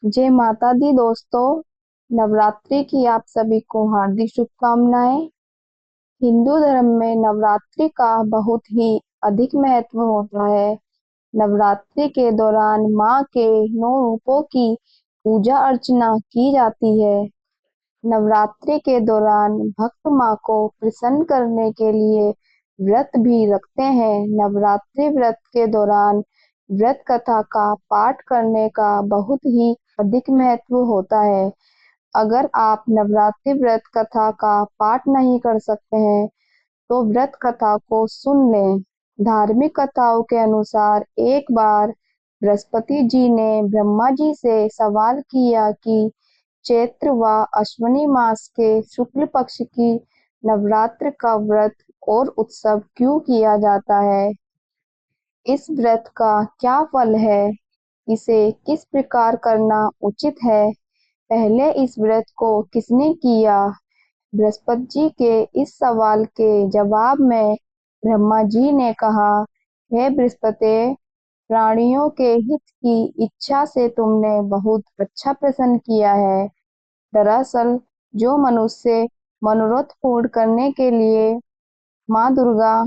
जय माता दी दोस्तों। नवरात्रि की आप सभी को हार्दिक शुभकामनाएं। हिंदू धर्म में नवरात्रि का बहुत ही अधिक महत्व होता है। नवरात्रि के दौरान माँ के 9 रूपों की पूजा अर्चना की जाती है। नवरात्रि के दौरान भक्त माँ को प्रसन्न करने के लिए व्रत भी रखते हैं। नवरात्रि व्रत के दौरान व्रत कथा का पाठ करने का बहुत ही अधिक महत्व होता है। अगर आप नवरात्रि व्रत कथा का पाठ नहीं कर सकते हैं तो व्रत कथा को सुन लें। धार्मिक कथाओं के अनुसार एक बार बृहस्पति जी ने ब्रह्मा जी से सवाल किया कि चैत्र व अश्विनी मास के शुक्ल पक्ष की नवरात्र का व्रत और उत्सव क्यों किया जाता है? इस व्रत का क्या फल है? इसे किस प्रकार करना उचित है? पहले इस व्रत को किसने किया? बृहस्पति जी के इस सवाल के जवाब में ब्रह्मा जी ने कहा, हे बृहस्पति, प्राणियों के हित की इच्छा से तुमने बहुत अच्छा प्रश्न किया है। दरअसल जो मनुष्य मनोरथ पूर्ण करने के लिए माँ दुर्गा,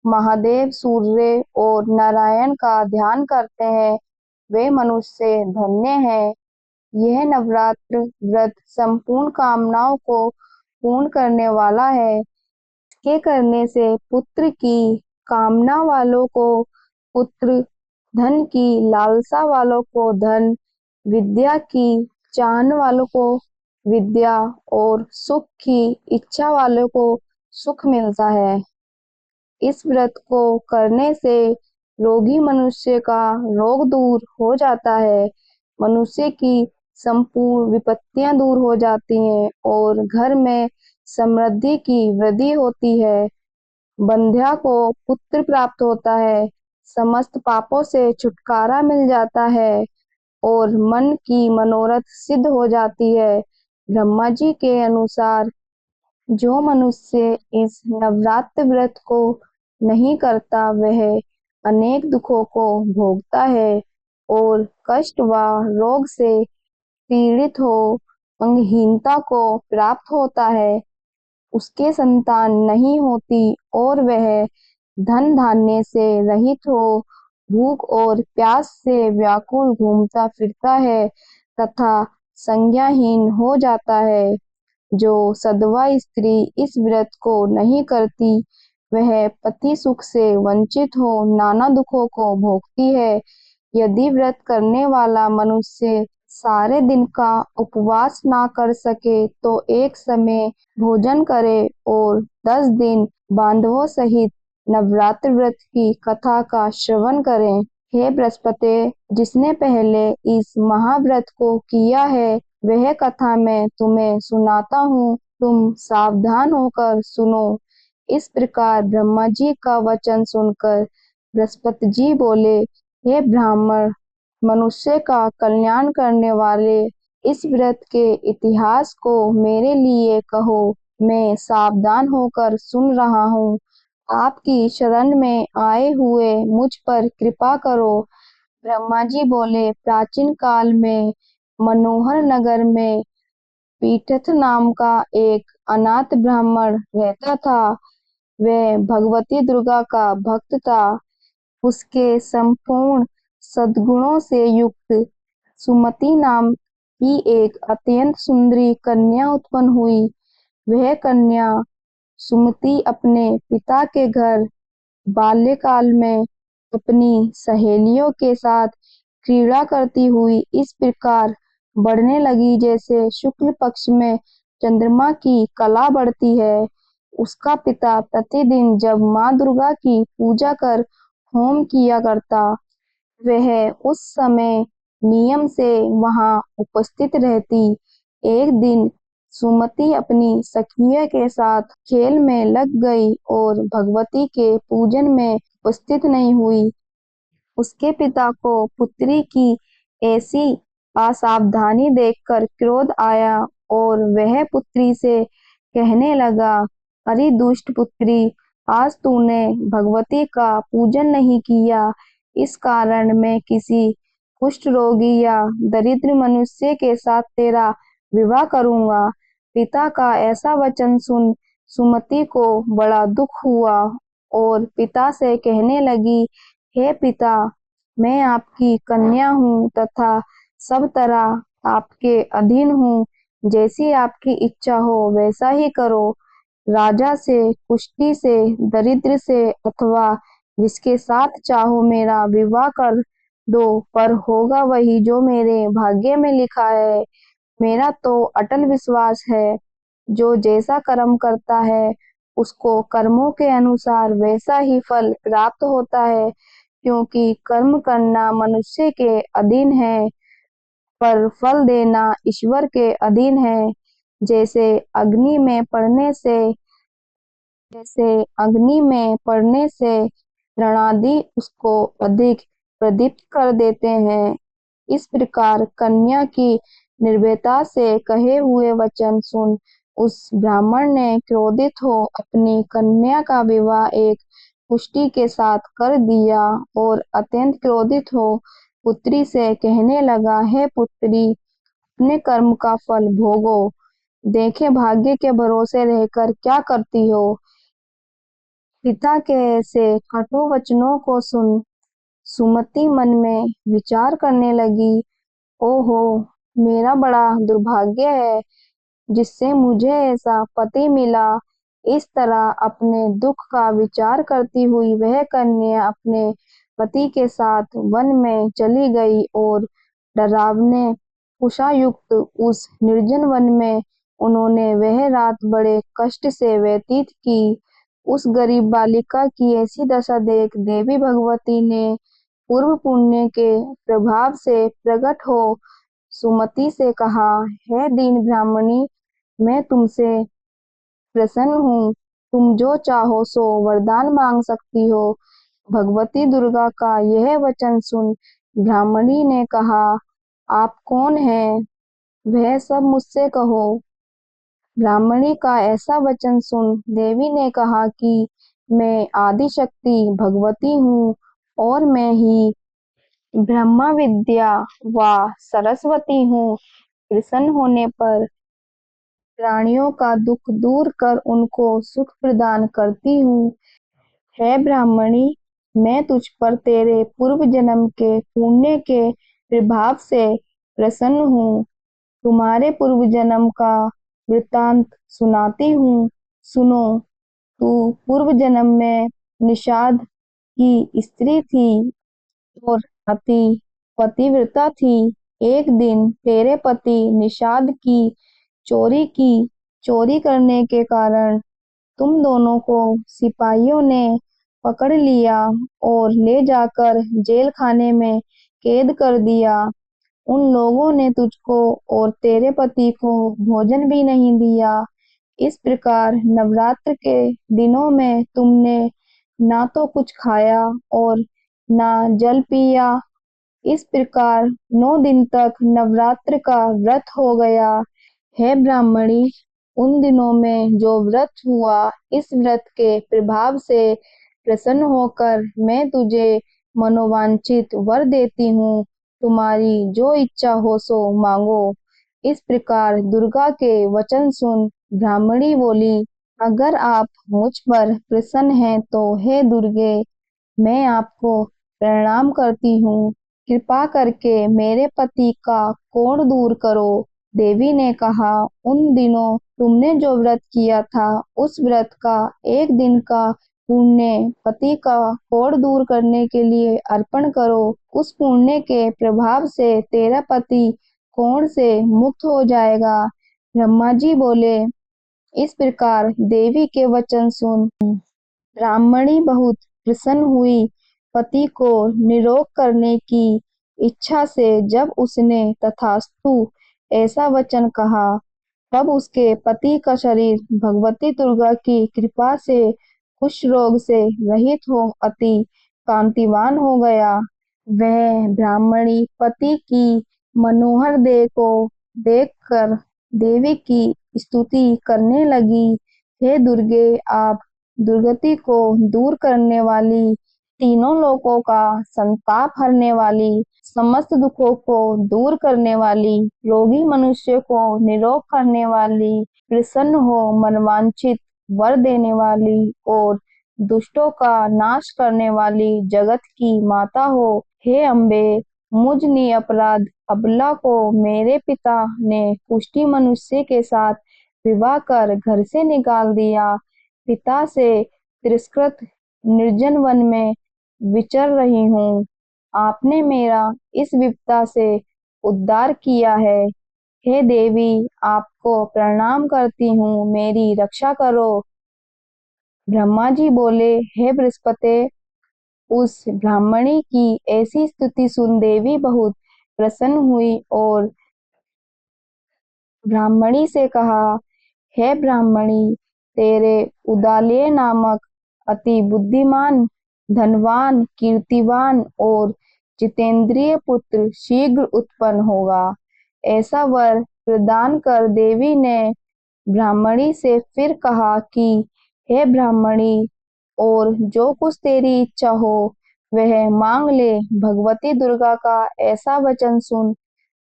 महादेव, सूर्य और नारायण का ध्यान करते हैं वे मनुष्य धन्य हैं। यह नवरात्र व्रत संपूर्ण कामनाओं को पूर्ण करने वाला है। के करने से पुत्र की कामना वालों को पुत्र, धन की लालसा वालों को धन, विद्या की चाहने वालों को विद्या और सुख की इच्छा वालों को सुख मिलता है। इस व्रत को करने से रोगी मनुष्य का रोग दूर हो जाता है, मनुष्य की संपूर्ण विपत्तियां दूर हो जाती हैं और घर में समृद्धि की वृद्धि होती है। बंध्या को पुत्र प्राप्त होता है, समस्त पापों से छुटकारा मिल जाता है और मन की मनोरथ सिद्ध हो जाती है। ब्रह्मा जी के अनुसार जो मनुष्य इस नवरात्र व्रत को नहीं करता वह अनेक दुखों को भोगता है और कष्ट व रोग से पीड़ित हो अंगहीनता को प्राप्त होता है। उसके संतान नहीं होती और वह धन धान्य से रहित हो भूख और प्यास से व्याकुल घूमता फिरता है तथा संज्ञाहीन हो जाता है। जो सधवा स्त्री इस व्रत को नहीं करती वह पति सुख से वंचित हो नाना दुखों को भोगती है। यदि व्रत करने वाला मनुष्य सारे दिन का उपवास ना कर सके तो एक समय भोजन करे और 10 दिन बांधवों सहित नवरात्र व्रत की कथा का श्रवण करें। हे बृहस्पति, जिसने पहले इस महाव्रत को किया है वह कथा मैं तुम्हें सुनाता हूँ, तुम सावधान होकर सुनो। इस प्रकार ब्रह्मा जी का वचन सुनकर बृहस्पति जी बोले, हे ब्राह्मण, मनुष्य का कल्याण करने वाले इस व्रत के इतिहास को मेरे लिए कहो, मैं सावधान होकर सुन रहा हूँ। आपकी शरण में आए हुए मुझ पर कृपा करो। ब्रह्मा जी बोले, प्राचीन काल में मनोहर नगर में पीठथ नाम का एक अनाथ ब्राह्मण रहता था। वह भगवती दुर्गा का भक्त था। उसके संपूर्ण सद्गुणों से युक्त सुमति नाम की एक अत्यंत सुंदरी कन्या उत्पन्न हुई। वह कन्या सुमति अपने पिता के घर बाल्यकाल में अपनी सहेलियों के साथ क्रीड़ा करती हुई इस प्रकार बढ़ने लगी जैसे शुक्ल पक्ष में चंद्रमा की कला बढ़ती है। उसका पिता प्रतिदिन जब माँ दुर्गा की पूजा कर होम किया करता वह उस समय नियम से वहां उपस्थित रहती। एक दिन सुमति अपनी सखियों के साथ खेल में लग गई और भगवती के पूजन में उपस्थित नहीं हुई। उसके पिता को पुत्री की ऐसी असावधानी देखकर क्रोध आया और वह पुत्री से कहने लगा, अरे दुष्ट पुत्री, आज तूने भगवती का पूजन नहीं किया, इस कारण मैं किसी कुष्ठ रोगी या दरिद्र मनुष्य के साथ तेरा विवाह करूंगा। पिता का ऐसा वचन सुन सुमति को बड़ा दुख हुआ और पिता से कहने लगी, हे पिता, मैं आपकी कन्या हूँ तथा सब तरह आपके अधीन हूँ। जैसी आपकी इच्छा हो वैसा ही करो। राजा से, कुष्ठी से, दरिद्र से अथवा जिसके साथ चाहो मेरा विवाह कर दो, पर होगा वही जो मेरे भाग्य में लिखा है। मेरा तो अटल विश्वास है, जो जैसा कर्म करता है उसको कर्मों के अनुसार वैसा ही फल प्राप्त होता है, क्योंकि कर्म करना मनुष्य के अधीन है, पर फल देना ईश्वर के अधीन है। जैसे अग्नि में पड़ने से जैसे अग्नि में पड़ने से रणादि उसको अधिक प्रदीप्त कर देते हैं, इस प्रकार कन्या की निर्भयता से कहे हुए वचन सुन उस ब्राह्मण ने क्रोधित हो अपनी कन्या का विवाह एक कुष्ठी के साथ कर दिया और अत्यंत क्रोधित हो पुत्री से कहने लगा, हे पुत्री, अपने कर्म का फल भोगो। देखे भाग्य के भरोसे रहकर क्या करती हो। पिता के ऐसे कटु वचनों को सुन सुमति मन में विचार करने लगी, ओहो, मेरा बड़ा दुर्भाग्य है जिससे मुझे ऐसा पति मिला। इस तरह अपने दुख का विचार करती हुई वह कन्या अपने पति के साथ वन में चली गई और डरावने कुशायुक्त उस निर्जन वन में उन्होंने वह रात बड़े कष्ट से व्यतीत की। उस गरीब बालिका की ऐसी दशा देख देवी भगवती ने पूर्व पुण्य के प्रभाव से प्रकट हो सुमति से कहा, हे दीन ब्राह्मणी, मैं तुमसे प्रसन्न हूँ। तुम जो चाहो सो वरदान मांग सकती हो। भगवती दुर्गा का यह वचन सुन ब्राह्मणी ने कहा, आप कौन हैं? वह सब मुझसे कहो। ब्राह्मणी का ऐसा वचन सुन देवी ने कहा कि मैं आदि शक्ति भगवती हूँ और मैं ही ब्रह्मा विद्या व सरस्वती हूँ। प्रसन्न होने पर प्राणियों का दुख दूर कर उनको सुख प्रदान करती हूँ। हे ब्राह्मणी, मैं तुझ पर तेरे पूर्व जन्म के पुण्य के प्रभाव से प्रसन्न हूँ। तुम्हारे पूर्व जन्म का वृतांत सुनाती हूँ, सुनो। तू पूर्व जन्म में निषाद की स्त्री थी और अति पतिव्रता थी। एक दिन तेरे पति निषाद की चोरी की। चोरी करने के कारण तुम दोनों को सिपाहियों ने पकड़ लिया और ले जाकर जेल खाने में कैद कर दिया। उन लोगों ने तुझको और तेरे पति को भोजन भी नहीं दिया। इस प्रकार नवरात्र के दिनों में तुमने ना तो कुछ खाया और ना जल पिया। इस प्रकार 9 दिन तक नवरात्र का व्रत हो गया। हे ब्राह्मणी, उन दिनों में जो व्रत हुआ, इस व्रत के प्रभाव से प्रसन्न होकर मैं तुझे मनोवांछित वर देती हूँ। तुम्हारी जो इच्छा हो सो मांगो। इस प्रकार दुर्गा के वचन सुन ब्राह्मणी बोली, अगर आप मुझ पर प्रसन्न हैं तो हे दुर्गे, मैं आपको प्रणाम करती हूँ। कृपा करके मेरे पति का कोढ़ दूर करो। देवी ने कहा, उन दिनों तुमने जो व्रत किया था उस व्रत का एक दिन का पुण्य पति का कोढ़ दूर करने के लिए अर्पण करो। उस पुण्य के प्रभाव से तेरा पति कोढ़ से मुक्त हो जाएगा। ब्रह्मा जी बोले, इस प्रकार देवी के वचन सुन ब्राह्मणी बहुत प्रसन्न हुई। पति को निरोग करने की इच्छा से जब उसने तथास्तु ऐसा वचन कहा, तब उसके पति का शरीर भगवती दुर्गा की कृपा से कुष्ठ रोग से रहित हो अति कांतिवान हो गया। वह ब्राह्मणी पति की मनोहर देह को देखकर देवी की स्तुति करने लगी, हे दुर्गे, आप दुर्गति को दूर करने वाली तीनों लोकों का संताप हरने वाली, समस्त दुखों को दूर करने वाली, रोगी मनुष्य को निरोग करने वाली, प्रसन्न हो मनवांछित वर देने वाली और दुष्टों का नाश करने वाली जगत की माता हो। हे अम्बे, मुझ निरपराध अबला को मेरे पिता ने कुष्ठी मनुष्य के साथ विवाह कर घर से निकाल दिया। पिता से तिरस्कृत निर्जन वन में विचर रही हूँ। आपने मेरा इस विपदा से उद्धार किया है। हे देवी, आपको प्रणाम करती हूँ, मेरी रक्षा करो। ब्रह्मा जी बोले, हे बृहस्पति, उस ब्राह्मणी की ऐसी स्तुति सुन देवी बहुत प्रसन्न हुई और ब्राह्मणी से कहा, हे ब्राह्मणी, तेरे उदालय नामक अति बुद्धिमान, धनवान, कीर्तिवान और जितेंद्रिय पुत्र शीघ्र उत्पन्न होगा। ऐसा वर प्रदान कर देवी ने ब्राह्मणी से फिर कहा कि हे ब्राह्मणी, और जो कुछ तेरी इच्छा हो वह मांग ले। भगवती दुर्गा का ऐसा वचन सुन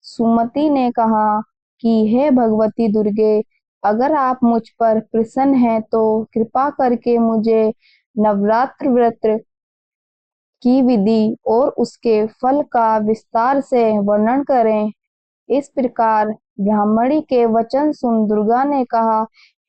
सुमति ने कहा कि हे भगवती दुर्गे, अगर आप मुझ पर प्रसन्न हैं तो कृपा करके मुझे नवरात्र व्रत की विधि और उसके फल का विस्तार से वर्णन करें। इस प्रकार ब्राह्मणी के वचन सुन दुर्गा ने कहा,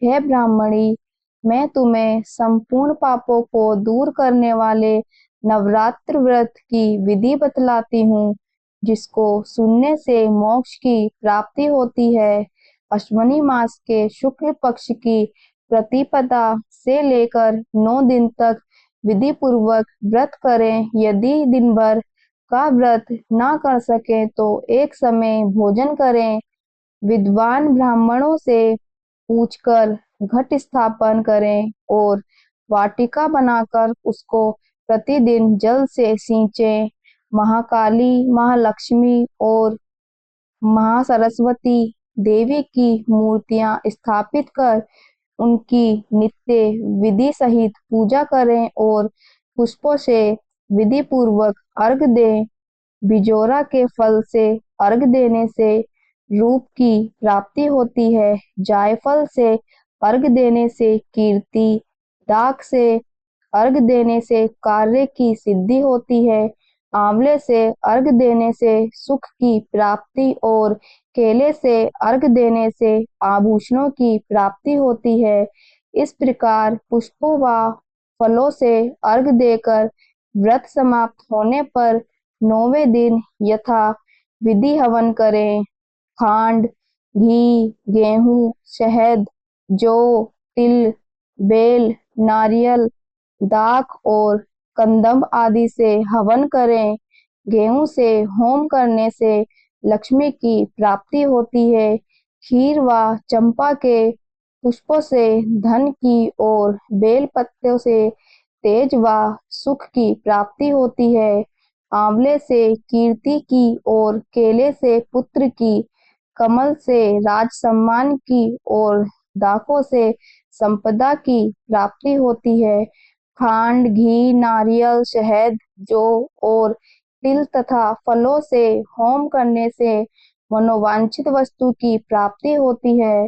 हे ब्राह्मणी, मैं तुम्हें संपूर्ण पापों को दूर करने वाले नवरात्र व्रत की विधि बतलाती हूँ, जिसको सुनने से मोक्ष की प्राप्ति होती है। अश्विनी मास के शुक्ल पक्ष की प्रतिपदा से लेकर 9 दिन तक विधि पूर्वक व्रत करें। यदि दिन भर का व्रत ना कर सके तो एक समय भोजन करें। विद्वान ब्राह्मणों से पूछकर घट स्थापन करें और वाटिका बनाकर उसको प्रतिदिन जल से सींचें। महाकाली, महालक्ष्मी और महासरस्वती देवी की मूर्तियां स्थापित कर उनकी नित्य विधि सहित पूजा करें और पुष्पों से विधि पूर्वक अर्घ दें। बिजोरा के फल से अर्घ देने से रूप की प्राप्ति होती है। जायफल से अर्घ देने से कीर्ति, दाख से अर्घ देने से कार्य की सिद्धि होती है। आंवले से अर्घ देने से सुख की प्राप्ति और केले से अर्घ देने से आभूषणों की प्राप्ति होती है। इस प्रकार पुष्पों व फलों से अर्घ देकर व्रत समाप्त होने पर 9वें दिन यथा विधि हवन करें। खांड, घी, गेहूं, शहद, जौ, तिल, बेल, नारियल, दाख और कंदम आदि से हवन करें। गेहूं से होम करने से लक्ष्मी की प्राप्ति होती है। खीर व चंपा के पुष्पों से धन की और बेल पत्तों से तेज व सुख की प्राप्ति होती है। आंवले से कीर्ति की और केले से पुत्र की, कमल से राज सम्मान की और दाखों से संपदा की प्राप्ति होती है। खांड, घी, नारियल, शहद, जौ और तिल तथा फलों से होम करने से मनोवांछित वस्तु की प्राप्ति होती है।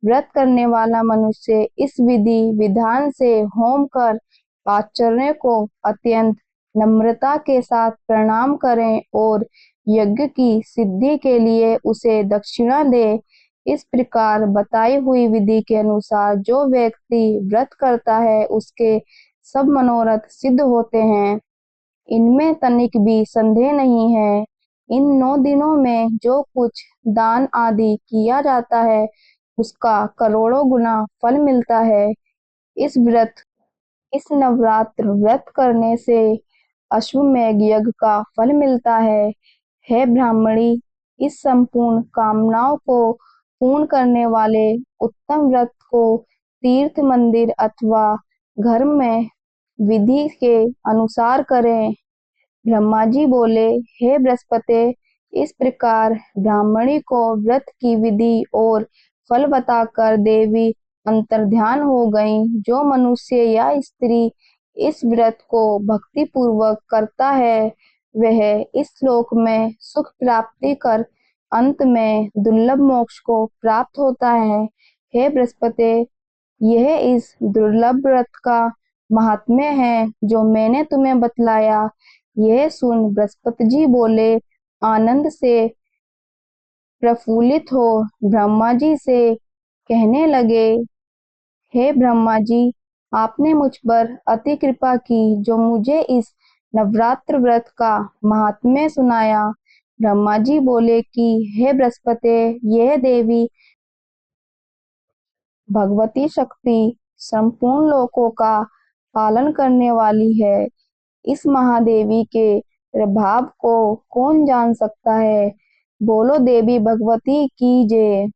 व्रत करने वाला मनुष्य इस विधि विधान से होम कर आचार्य को अत्यंत नम्रता के साथ प्रणाम करें और यज्ञ की सिद्धि के लिए उसे दक्षिणा दे। इस प्रकार बताई हुई विधि के अनुसार जो व्यक्ति व्रत करता है उसके सब मनोरथ सिद्ध होते हैं। इनमें तनिक भी संदेह नहीं है। इन 9 दिनों में जो कुछ दान आदि किया जाता है उसका करोड़ों गुना फल मिलता है। इस नवरात्र व्रत करने से अश्वमेध यज्ञ का फल मिलता है। हे ब्राह्मणी, इस संपूर्ण कामनाओं को पूर्ण करने वाले उत्तम व्रत को तीर्थ, मंदिर अथवा घर में विधि के अनुसार करें। ब्रह्मा जी बोले, हे बृहस्पति, इस प्रकार ब्राह्मणी को व्रत की विधि और फल बताकर देवी अंतर्ध्यान हो गईं। जो मनुष्य या स्त्री इस व्रत को भक्ति पूर्वक करता है वह इस श्लोक में सुख प्राप्ति कर अंत में दुर्लभ मोक्ष को प्राप्त होता है। हे बृहस्पति, यह इस दुर्लभ व्रत का महात्म्य है जो मैंने तुम्हें बतलाया। यह सुन बृहस्पति जी बोले, आनंद से प्रफुल्लित हो ब्रह्मा जी से कहने लगे, हे ब्रह्मा जी, आपने मुझ पर अति कृपा की जो मुझे इस नवरात्र व्रत का महात्म्य सुनाया। ब्रह्मा जी बोले कि हे बृहस्पति, यह देवी भगवती शक्ति संपूर्ण लोकों का पालन करने वाली है। इस महादेवी के प्रभाव को कौन जान सकता है। बोलो देवी भगवती की जय।